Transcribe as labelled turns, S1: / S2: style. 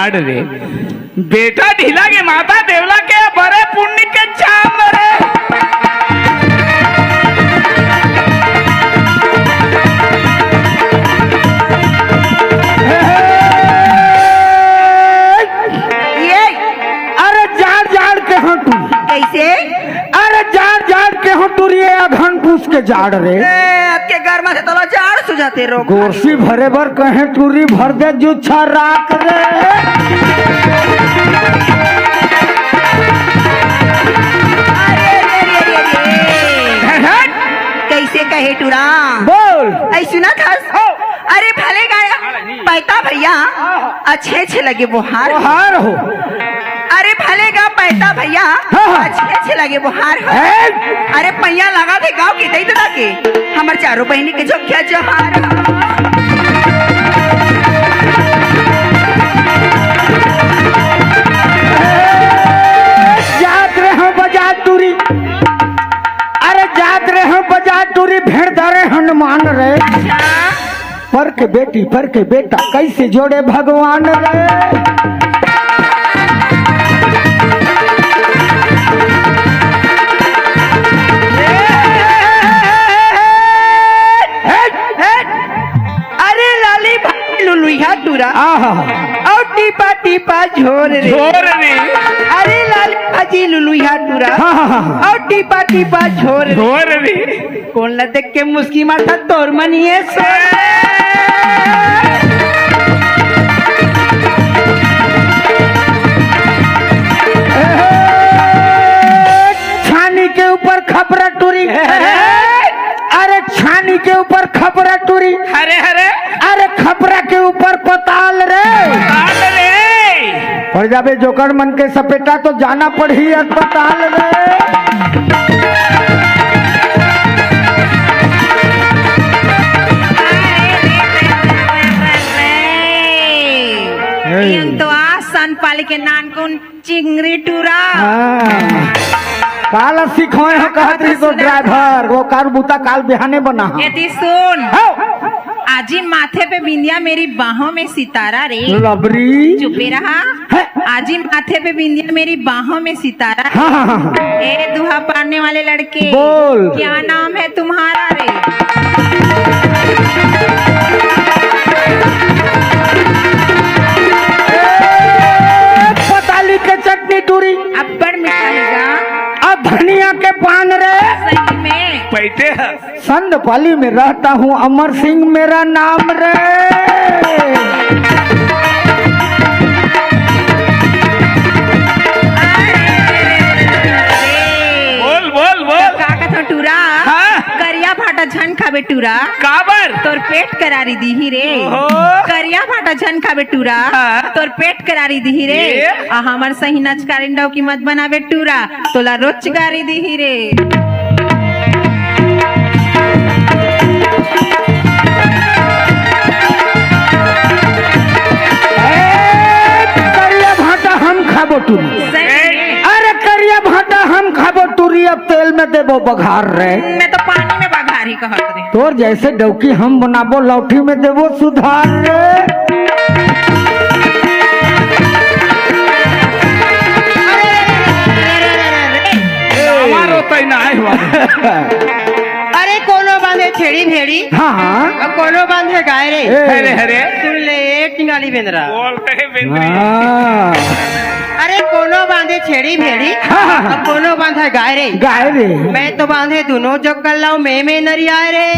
S1: जाड़ रे बेटा ढीला के माता देवला के बड़े पुण्य के चाम रे।
S2: कैसे?
S3: अरे जाड़ के हो टूरिए अघन पूछ के जाड़ रे
S2: के घर में से तला जाड़ सुझाते रो
S3: गोरसी भरे भर कहे टूरी भर दे जुच्छा राख रे।
S2: कैसे कहे टूरा
S3: बोल
S2: ऐ सुना था? अरे भले गाया पैता भैया अच्छे लगे बुहार
S3: हार हो।
S2: अरे भले गा पैता भैया अच्छे लगे बुहार हो। अरे पैया लगा थे गाँव के दई ददा के हमार चारों बहनी के झोंकिया जहार
S3: जात रहे हो बाजार टूरी। अरे जात रहे हो बाजार टूरी भेड़ धरे हनुमान रे पर के बेटी पर के बेटा कैसे जोड़े भगवान रे।
S2: अरे लाली लुलुया टूरा और टीपा टीपा झोर रे अरे लाली भाजी लुलुया टूरा और टीपा टीपा झोर
S1: रे
S2: कौन ला देख के मुस्की माथा तोर मनिए
S3: छानी के ऊपर खपरा टूरी। अरे छानी के ऊपर खपरा टूरी।
S1: हरे हरे
S3: अरे खपरा के ऊपर पताल रे पड़ जाबे जोकर मन के सपेटा तो जाना पड़ी अस्पताल रे।
S2: तो आसान पाली के नान कौन चिंगरी टूरा
S3: काल सिखोए हो कहती तो ड्राइवर वो कार बूता काल बिहाने बना
S2: यदि सुन आजी माथे पे बिंदिया मेरी बाहों में सितारा रे
S3: लबरी
S2: चुपे रहा आजी माथे पे बिंदिया मेरी बाहों में सितारा ए दुहा पाड़ने वाले लड़के
S3: बोल
S2: क्या नाम है तुम्हारा रे?
S3: पताली के चटनी टूरी
S2: अब्बड़ मिठाईगा
S3: अब धनिया के पान रे
S2: सही में
S1: पैते
S3: संदपाली में रहता हूँ अमर सिंह मेरा नाम रे।
S1: बोल बोल बोल
S2: का कथो टूरा करिया फाटा झन खाबे टूरा
S1: काबर
S2: तोर पेट करारी दीही रे करिया फाटा झन खाबे टूरा तोर पेट करारी दीही रे आ हमर सही नचकारिंडाव की मत बनावे टूरा तोला रोजगारी दीही रे।
S3: करिया भाटा हम खाबो टूरी। अरे करिया भाटा हम खाबो टूरी अब तेल में देबो बघार रे
S2: मैं तो पानी में बघार ही कहत रे
S3: तोर जैसे डौकी हम बनाबो लौठी में देबो सुधार रे।
S2: अरे कोनो बांधे छेड़ी भेड़ी
S3: हाँ
S2: और कोनो बांधे गाय रे
S1: हरे हरे
S2: सुन ले एक टिंगाली बेंद्रा
S1: बोलते हैं बेंद्री
S2: अरे कोनो बांधे छेड़ी भेड़ी और कोनो बांधे गाय रे
S3: गाय रे
S2: मैं तो बांधे दोनों जो कल्लाऊ में नरिया रे